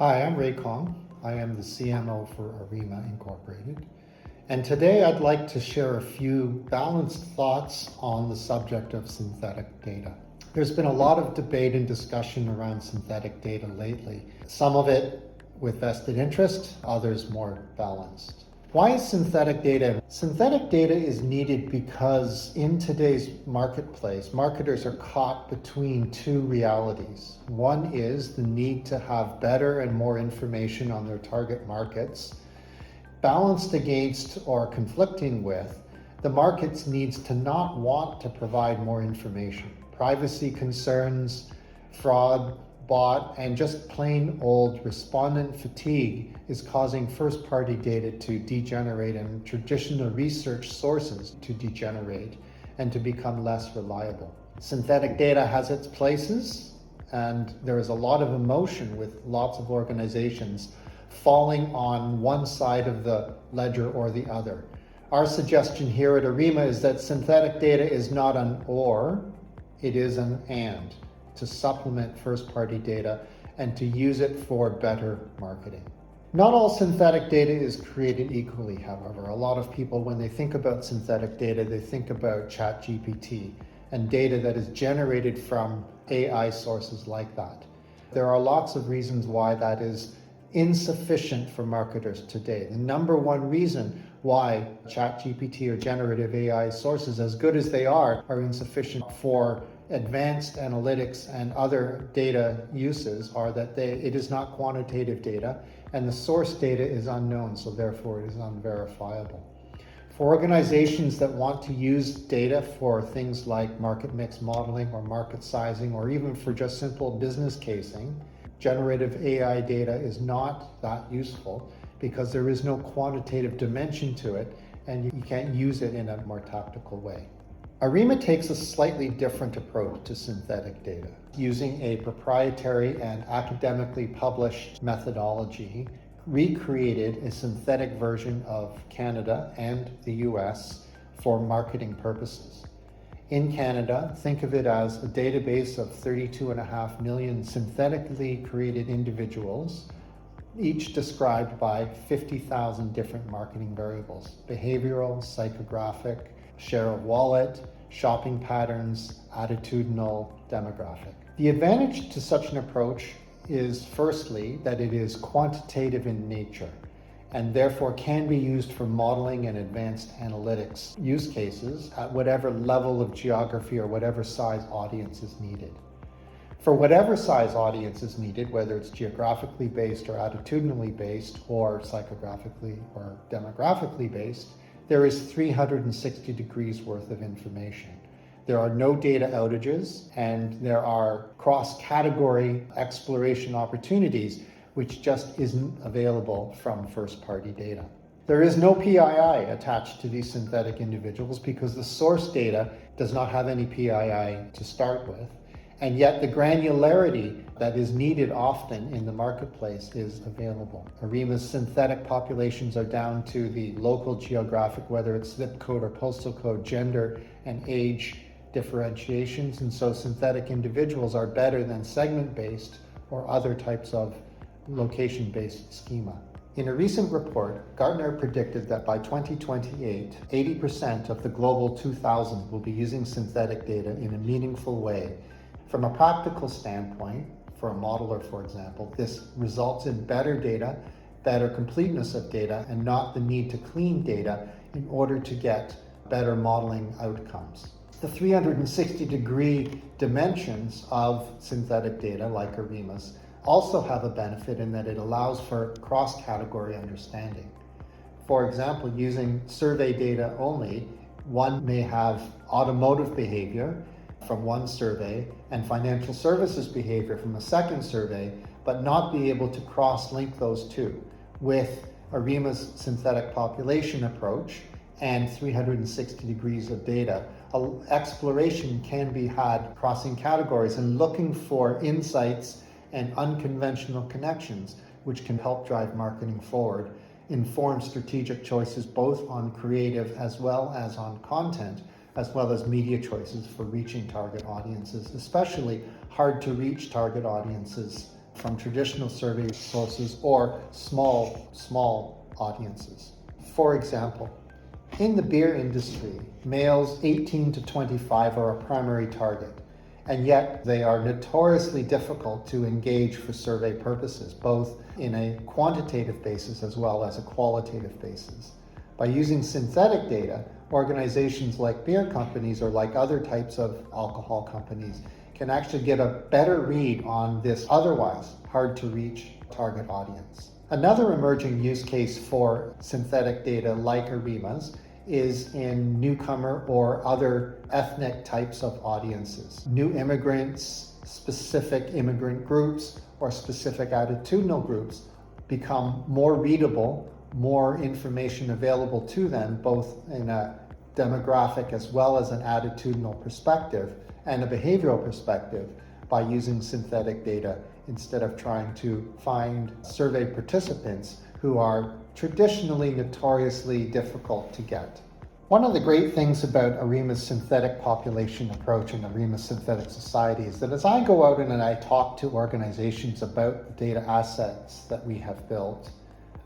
Hi, I'm Ray Kong. I am the CMO for Arima Incorporated. And today I'd like to share a few balanced thoughts on the subject of synthetic data. There's been a lot of debate and discussion around synthetic data lately, some of it with vested interest, others more balanced. Why is synthetic data? Synthetic data is needed because in today's marketplace, marketers are caught between two realities. One is the need to have better and more information on their target markets, balanced against or conflicting with the market's needs to not want to provide more information. Privacy concerns, fraud, bot, and just plain old respondent fatigue is causing first-party data to degenerate and traditional research sources to degenerate and to become less reliable. Synthetic data has its places, and there is a lot of emotion with lots of organizations falling on one side of the ledger or the other. Our suggestion here at Arima is that synthetic data is not an or, it is an and, to supplement first-party data and to use it for better marketing. Not all synthetic data is created equally, however. A lot of people, when they think about synthetic data, they think about ChatGPT and data that is generated from AI sources like that. There are lots of reasons why that is insufficient for marketers today. The number one reason why ChatGPT or generative AI sources, as good as they are insufficient for advanced analytics and other data uses are that it is not quantitative data and the source data is unknown, so therefore it is unverifiable. For organizations that want to use data for things like market mix modeling or market sizing or even for just simple business casing, generative AI data is not that useful because there is no quantitative dimension to it and you can't use it in a more tactical way. Arima takes a slightly different approach to synthetic data. Using a proprietary and academically published methodology, recreated a synthetic version of Canada and the US for marketing purposes. In Canada, think of it as a database of 32.5 million synthetically created individuals, each described by 50,000 different marketing variables: behavioral, psychographic, share of wallet, shopping patterns, attitudinal, demographic. The advantage to such an approach is firstly that it is quantitative in nature and therefore can be used for modeling and advanced analytics use cases at whatever level of geography or whatever size audience is needed. For whatever size audience is needed, whether it's geographically based or attitudinally based or psychographically or demographically based, there is 360 degrees worth of information. There are no data outages and there are cross-category exploration opportunities which just isn't available from first-party data. There is no PII attached to these synthetic individuals because the source data does not have any PII to start with. And yet the granularity that is needed often in the marketplace is available. Arima's synthetic populations are down to the local geographic, whether it's zip code or postal code, gender and age differentiations. And so synthetic individuals are better than segment-based or other types of location-based schema. In a recent report, Gartner predicted that by 2028, 80% of the global 2000 will be using synthetic data in a meaningful way. From a practical standpoint, for a modeler, for example, this results in better data, better completeness of data, and not the need to clean data in order to get better modeling outcomes. The 360-degree dimensions of synthetic data, like Arima's, also have a benefit in that it allows for cross-category understanding. For example, using survey data only, one may have automotive behavior from one survey and financial services behavior from a second survey, but not be able to cross-link those two. With Arima's synthetic population approach and 360 degrees of data, exploration can be had crossing categories and looking for insights and unconventional connections, which can help drive marketing forward, inform strategic choices both on creative as well as on content, as well as media choices for reaching target audiences, especially hard to reach target audiences from traditional survey sources or small audiences. For example, in the beer industry, males 18 to 25 are a primary target, and yet they are notoriously difficult to engage for survey purposes, both in a quantitative basis as well as a qualitative basis. By using synthetic data, organizations like beer companies or like other types of alcohol companies can actually get a better read on this otherwise hard to reach target audience. Another emerging use case for synthetic data like Arima's is in newcomer or other ethnic types of audiences. New immigrants, specific immigrant groups, or specific attitudinal groups become more readable, more information available to them, both in a demographic as well as an attitudinal perspective and a behavioral perspective, by using synthetic data instead of trying to find survey participants who are traditionally notoriously difficult to get. One of the great things about Arima's synthetic population approach and Arima's synthetic society is that as I go out and I talk to organizations about the data assets that we have built,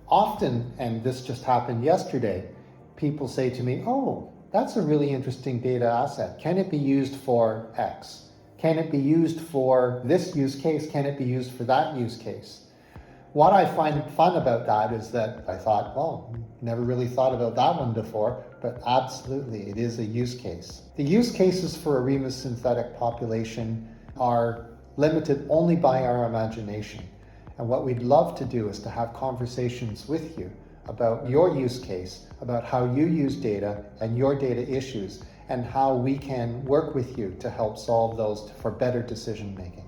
often, and this just happened yesterday, people say to me, "Oh, that's a really interesting data asset. Can it be used for X? Can it be used for this use case? Can it be used for that use case?" What I find fun about that is that I thought, well, never really thought about that one before, but absolutely, it is a use case. The use cases for Arima's synthetic population are limited only by our imagination. And what we'd love to do is to have conversations with you about your use case, about how you use data and your data issues, and how we can work with you to help solve those for better decision making.